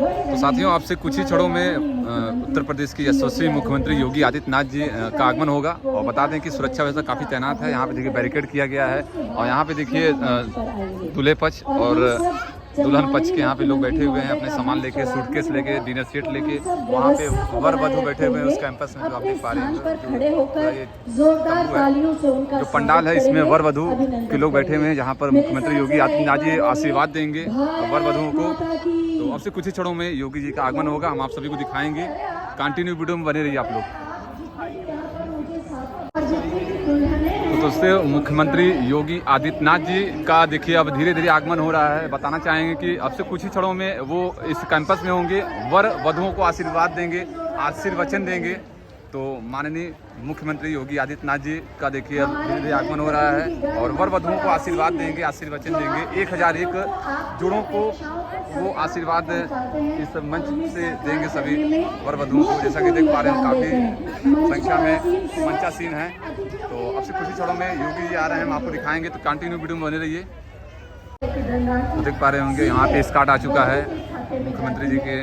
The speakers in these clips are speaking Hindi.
तो साथियों, आपसे कुछ ही क्षणों में उत्तर प्रदेश के यशस्वी मुख्यमंत्री योगी आदित्यनाथ जी का आगमन होगा। और बता दें कि सुरक्षा व्यवस्था काफ़ी तैनात है। यहाँ पे देखिए बैरिकेड किया गया है और यहाँ पे देखिए दूल्हे पक्ष और दुल्हन पक्ष के यहाँ पे लोग बैठे हुए हैं अपने सामान लेके, सूटकेस लेके, डिनर सेट लेके। वहाँ पे वर वधू बैठे हुए हैं उस कैंपस में, जो आप देख पा रहे हैं। जो पंडाल है इसमें वर वधू के लोग बैठे हुए हैं, जहाँ पर मुख्यमंत्री योगी आदित्यनाथ जी आशीर्वाद देंगे वर वधुओं को। तो अब से कुछ ही क्षणों में योगी जी का आगमन होगा, हम आप सभी को दिखाएंगे। कंटिन्यू वीडियो में बने रहिए आप लोग। तो दोस्तों, मुख्यमंत्री योगी आदित्यनाथ जी का देखिए अब धीरे धीरे आगमन हो रहा है। बताना चाहेंगे कि अब से कुछ ही क्षणों में वो इस कैंपस में होंगे, वर वधुओं को आशीर्वाद देंगे, आशीर्वचन देंगे। तो माननीय मुख्यमंत्री योगी आदित्यनाथ जी का देखिए अब धीरे धीरे आगमन हो रहा है और वर वधुओं को आशीर्वाद देंगे, आशीर्वचन देंगे। 1001 जोड़ों को वो आशीर्वाद इस मंच से देंगे सभी वर वधुओं को। जैसा कि देख पा रहे हैं काफ़ी संख्या में मंचासीन है। तो अब से कुछ ही क्षणों में योगी जी आ रहे हैं, हम आपको दिखाएंगे। तो कंटिन्यू वीडियो में बने रहिए। तो देख पा रहे होंगे यहाँ पे स्टार्ट आ चुका है मुख्यमंत्री जी के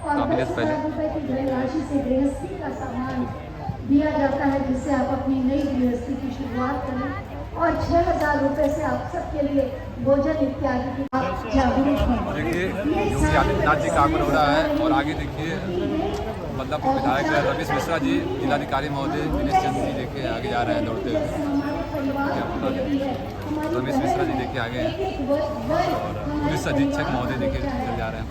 काफ़ी देर पहले राशि से गृहस्थी का सामान दिया जाता है, जिससे आप अपनी नई गृहस्थी की शुरुआत करें। और 6,000 रुपए से आप सबके लिए भोजन इत्यादि की देखिए योगी आदित्यनाथ जी का आगमन हो रहा है। और आगे देखिए बदलापुर विधायक रमेश मिश्रा जी, जिलाधिकारी महोदय दिनेश चंद्र जी देखिए आगे जा रहे हैं दौड़ते हुए। रमेश मिश्रा जी देखिए आगे हैं और पुलिस अधीक्षक महोदय देखिए चल जा रहे हैं।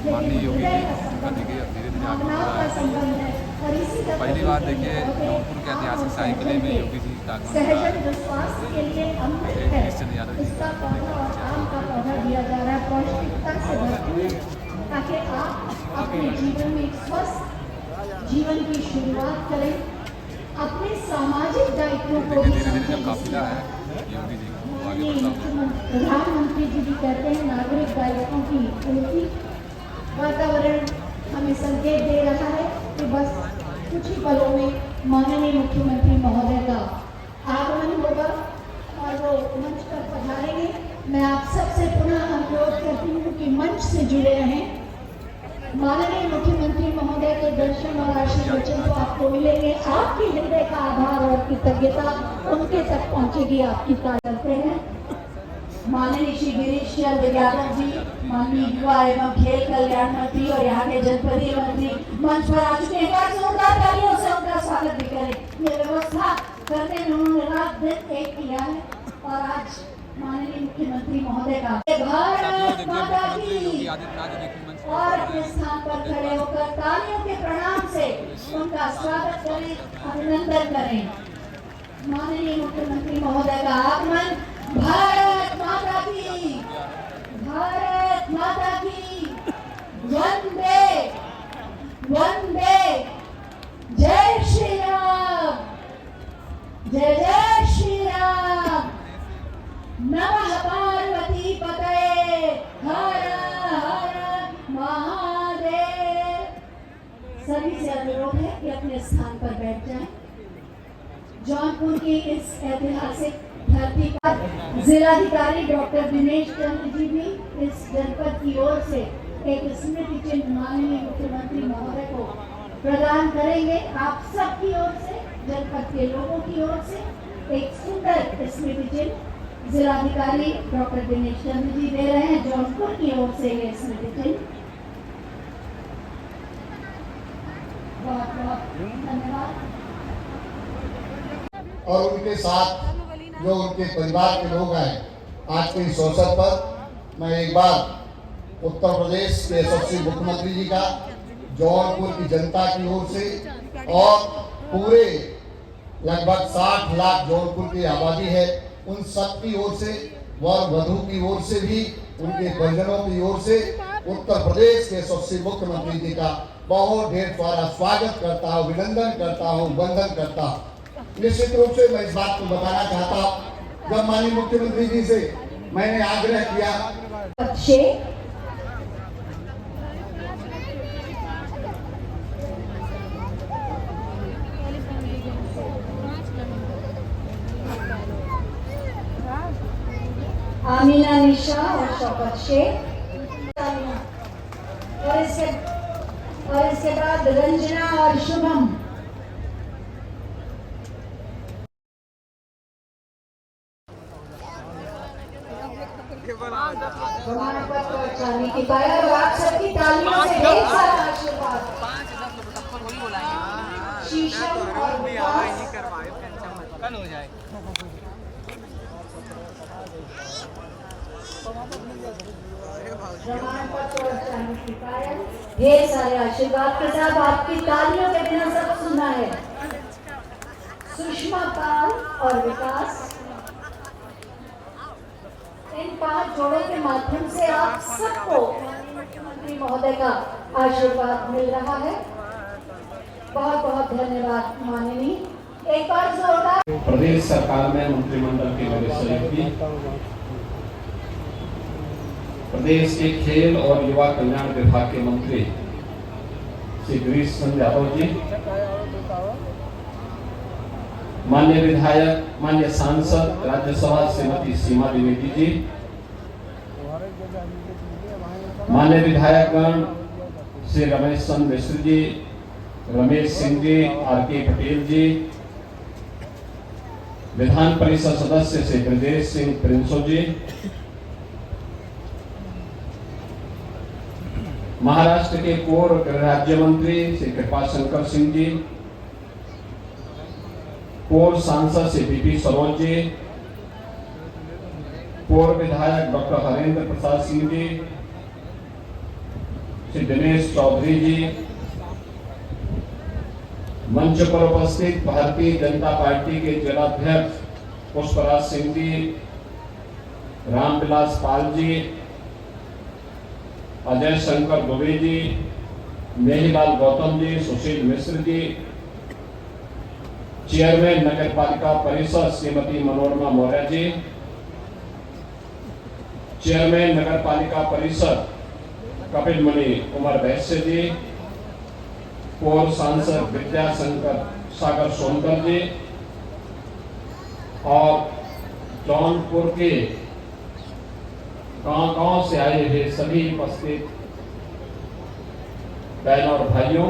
माननीय योगी जी का देखिए धीरे धीरे आगे बढ़ रहा है। पहली बार देखिए जौनपुर के ऐतिहासिक शाही किले में योगी जी का आगमन हो रहा है। दिनेश चंद्र यादव जी दिया जा रहा है पौष्टिकता से भरपूर, ताकि आप अपने जीवन में एक स्वस्थ जीवन की शुरुआत करें। अपने सामाजिक दायित्वों को धीरे धीरे जब काफिला है योगी जी को आगे बढ़ता है। प्रधानमंत्री जी भी कहते हैं नागरिक दायित्वों की पूर्ति। वातावरण हमें संकेत दे रहा है कि बस कुछ ही पलों में माननीय मुख्यमंत्री महोदय का आगमन होगा और वो मंच पर पधारेंगे। मैं आप सबसे पुनः अनुरोध करती हूँ कि मंच से जुड़े रहें। माननीय मुख्यमंत्री महोदय के दर्शन और आशीर्वचन तो आपको मिलेंगे। आपके हृदय का आभार और कृतज्ञता उनके तक पहुँचेगी। आपकी करते हैं माननीय श्री गिरीश चंद्र यादव जी, माननीय युवा एवं खेल कल्याण मंत्री और यहाँ के जनपदीय मंत्री मंच पर आ चुके हैं। जोरदार तालियों से उनका स्वागत भी करें। ये व्यवस्था करने में उन्होंने रात दिन एक किया है और आज माननीय मुख्यमंत्री महोदय का भारत माता की और अपने स्थान पर खड़े होकर तालियों के प्रणाम से उनका स्वागत करें, अभिनंदन करें। माननीय मुख्यमंत्री महोदय का आगमन। भारत माता की, भारत माता की, वंदे वंदे, जय श्री राम, जय जय श्री राम, नमः पार्वती पतये, हर हर महादेव। सभी से अनुरोध है कि अपने स्थान पर बैठ जाएं। जौनपुर की इस ऐतिहासिक धरती पर जिलाधिकारी डॉक्टर दिनेश चंद्र जी भी इस जनपद की ओर से एक स्मृति चिन्ह माननीय मुख्यमंत्री महोदय को प्रदान करेंगे। आप सबकी ओर से, जनपद के लोगों की ओर से एक सुंदर स्मृति चिन्ह जिलाधिकारी डॉक्टर दिनेश चंद्र जी दे रहे हैं। जौनपुर की ओर से ये स्मृति चिन्ह बहुत बहुत धन्यवाद। और उनके साथ जो उनके परिवार के लोग हैं, आज के इस अवसर पर मैं एक बार उत्तर प्रदेश के यशस्वी मुख्यमंत्री जी का, जौनपुर की जनता की ओर से और पूरे लगभग 60 लाख जौनपुर की आबादी है, उन सब की ओर से, वर वधू की ओर से भी, उनके परिजनों की ओर से उत्तर प्रदेश के यशस्वी मुख्यमंत्री जी का बहुत ढेर सारा स्वागत करता हूँ, अभिनंदन करता हूँ, वंदन करता हूँ। निश्चित रूप से मैं इस बात को बताना चाहता हूँ, जब माननीय मुख्यमंत्री जी से मैंने आग्रह किया आमीना निशा और शौकत शेख, और इसके बाद रंजना और शुभम। प्रमाण पत्र और चांदी की पायल, और आप सबकी तालियों से ढेर सारा आशीर्वाद। शीशम और विकास। कल हो जाए। प्रमाण पत्र और चांदी की पायल, ढेर सारे आशीर्वाद के साथ आपकी तालियों के बिना सब सुना है। सुषमा पाल और विकास, इन 5 जोड़ों के माध्यम से आप सबको मुख्यमंत्री महोदय का आशीर्वाद मिल रहा है। बहुत बहुत धन्यवाद माननीय। एक बार जोरदार। प्रदेश सरकार में मंत्रिमंडल के मेरे सहयोगी, प्रदेश के खेल और युवा कल्याण विभाग के मंत्री श्री गिरीश चंद्र यादव जी, माननीय विधायक, माननीय सांसद राज्यसभा श्रीमती सीमा द्विवेदी जी, माननीय विधायकगण श्री रमेश चंद्र मिश्र जी, रमेश सिंह जी, आर.के. पटेल जी, विधान परिषद सदस्य श्री ब्रजेश सिंह प्रिंसो जी, महाराष्ट्र के पूर्व गृह राज्य मंत्री श्री कृपाशंकर सिंह जी, पूर्व सांसद श्री बीपी सरोज जी, पूर्व विधायक डॉक्टर हरेंद्र प्रसाद सिंह जी, श्री दिनेश चौधरी जी, मंच पर उपस्थित भारतीय जनता पार्टी के जिलाध्यक्ष पुष्पराज सिंह जी, रामविलास पाल जी, अजय शंकर दुबे जी, मेहीलाल गौतम जी, सुशील मिश्र जी, चेयरमैन नगर पालिका परिषद श्रीमती मनोरमा मौर्य जी, चेयरमैन नगर पालिका परिषद कपिल मुनि कुमार वैश्य जी, पूर्व सांसद विद्याशंकर सागर सोनकर जी, और जौनपुर के गांव-गांव से आए हुए सभी उपस्थित बहनों और भाइयों,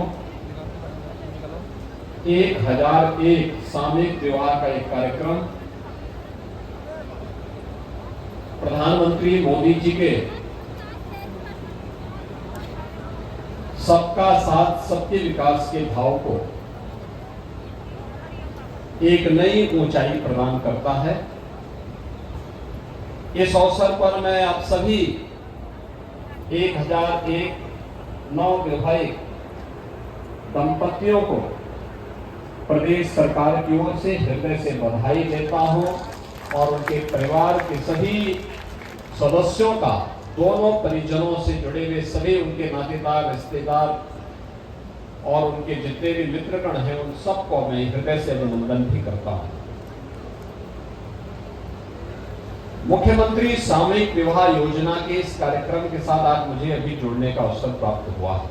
1001 सामूहिक विवाह का एक कार्यक्रम प्रधानमंत्री मोदी जी के सबका साथ सबके विकास के भाव को एक नई ऊंचाई प्रदान करता है। इस अवसर पर मैं आप सभी 1001 नवविवाहित दंपतियों को प्रदेश सरकार की ओर से हृदय से बधाई देता हूं, और उनके परिवार के सभी सदस्यों का, दोनों परिजनों से जुड़े हुए सभी उनके नातेदार, रिश्तेदार और उनके जितने भी मित्रगण हैं, उन सबको मैं हृदय से अभिनंदन भी करता हूं। मुख्यमंत्री सामूहिक विवाह योजना के इस कार्यक्रम के साथ आज मुझे अभी जुड़ने का अवसर प्राप्त हुआ है,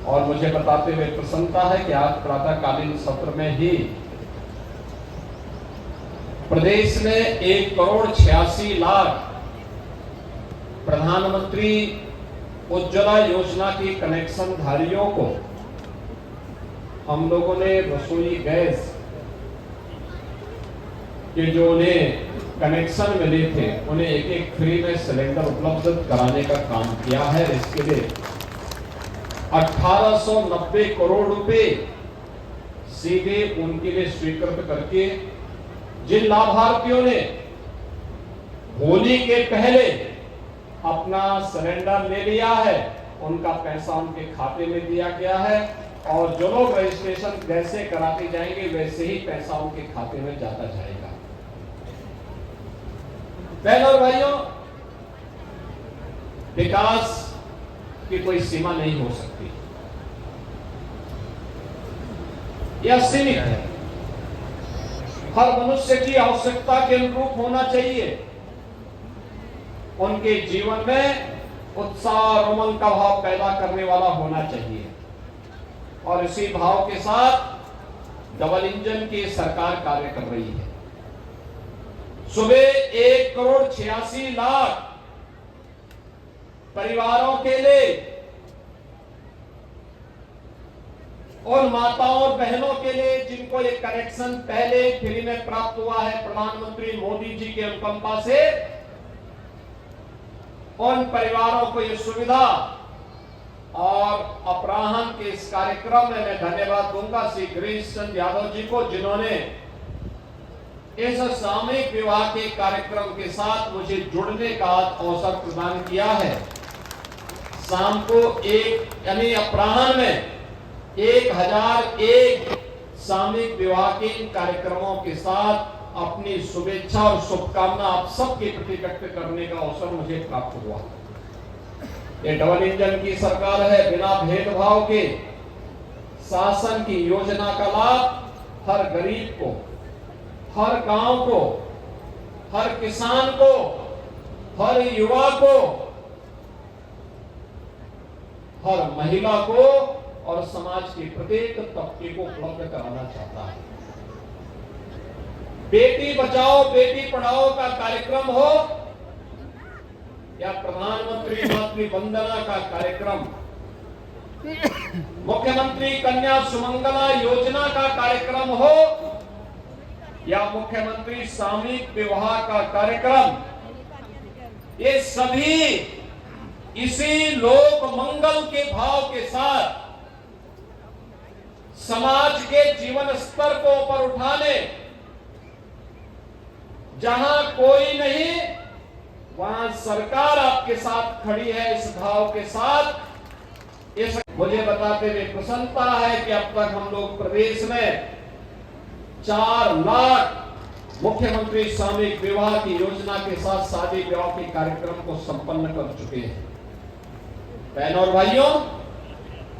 और मुझे बताते हुए प्रसन्नता है कि आज प्रातःकालीन सत्र में ही प्रदेश में 1,86,00,000 प्रधानमंत्री उज्ज्वला योजना की कनेक्शन धारियों को हम लोगों ने रसोई गैस के जो उन्हें कनेक्शन मिले थे, उन्हें एक फ्री में सिलेंडर उपलब्ध कराने का काम किया है। इसके लिए 1890 करोड़ रुपए सीधे उनके लिए स्वीकृत करके जिन लाभार्थियों ने होली के पहले अपना सिलेंडर ले लिया है, उनका पैसा उनके खाते में दिया गया है, और जो लोग रजिस्ट्रेशन जैसे कराते जाएंगे वैसे ही पैसा उनके खाते में जाता जाएगा। बहनों और भाइयों, विकास की कोई सीमा नहीं हो सकती, यह सीमित है। हर मनुष्य की आवश्यकता के अनुरूप होना चाहिए। उनके जीवन में उत्साह और उमंग का भाव पैदा करने वाला होना चाहिए, और इसी भाव के साथ डबल इंजन की सरकार कार्य कर रही है। सुबह 1,86,00,000 परिवारों के लिए, उन माताओं और बहनों के लिए जिनको ये कनेक्शन पहले फ्री में प्राप्त हुआ है प्रधानमंत्री मोदी जी के अनुकंपा से, उन परिवारों को ये सुविधा। और अपराह्न के इस कार्यक्रम में मैं धन्यवाद दूंगा श्री गिरीश चंद्र यादव जी को, जिन्होंने इस सामूहिक विवाह के कार्यक्रम के साथ मुझे जुड़ने का अवसर प्रदान किया है। शाम को यानी अपराह्न में 1001 सामूहिक विवाह के इन कार्यक्रमों के साथ अपनी शुभेच्छा और शुभकामना आप सबके प्रति व्यक्त करने का अवसर मुझे प्राप्त हुआ। ये डबल इंजन की सरकार है, बिना भेदभाव के शासन की योजना का लाभ हर गरीब को, हर गांव को, हर किसान को, हर युवा को, हर महिला को और समाज के प्रत्येक तबके को उपलब्ध कराना चाहता है। बेटी बचाओ बेटी पढ़ाओ का कार्यक्रम हो या प्रधानमंत्री मातृ वंदना का कार्यक्रम, मुख्यमंत्री कन्या सुमंगला योजना का कार्यक्रम हो या मुख्यमंत्री सामूहिक विवाह का कार्यक्रम, ये सभी इसी लोक मंगल के भाव के साथ समाज के जीवन स्तर को ऊपर उठाने, जहां कोई नहीं वहां सरकार आपके साथ खड़ी है, इस भाव के साथ। इस मुझे बताते हुए प्रसन्नता है कि अब तक हम लोग प्रदेश में 4 लाख मुख्यमंत्री सामूहिक विवाह की योजना के साथ शादी विवाह के कार्यक्रम को संपन्न कर चुके हैं। बहनों और भाइयों,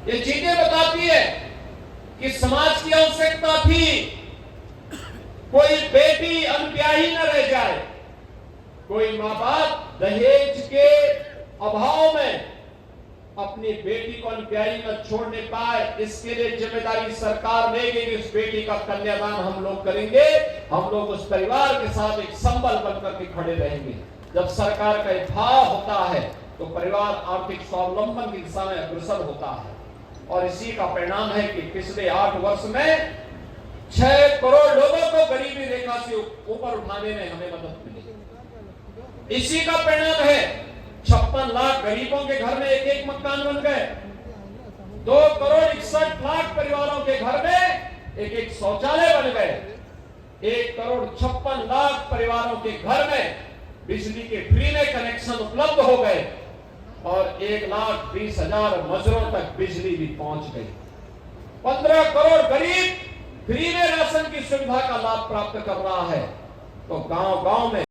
ये चीजें बताती है कि समाज की आवश्यकता थी, कोई बेटी अनब्याही न रह जाए, कोई माँ बाप दहेज के अभाव में अपनी बेटी को अनब्याही न छोड़ने पाए। इसके लिए जिम्मेदारी सरकार लेगी कि उस बेटी का कन्यादान हम लोग करेंगे, हम लोग उस परिवार के साथ एक संबल बनकर के खड़े रहेंगे। जब सरकार का भाव होता है तो परिवार आर्थिक स्वावलंबन की दिशा में अग्रसर होता है, और इसी का परिणाम है कि पिछले 8 वर्ष में 6 करोड़ लोगों को गरीबी रेखा से ऊपर उठाने में हमें मदद मिली। इसी का परिणाम है 56 लाख गरीबों के घर में एक मकान बन गए, 2 करोड़ 61 लाख परिवारों के घर में एक शौचालय बन गए, 1 करोड़ 56 लाख परिवारों के घर में बिजली के फ्री में कनेक्शन उपलब्ध हो गए, और 1,20,000 मजरों तक बिजली भी पहुंच गई। 15 करोड़ गरीब फ्री में राशन की सुविधा का लाभ प्राप्त कर रहा है। तो गांव-गांव में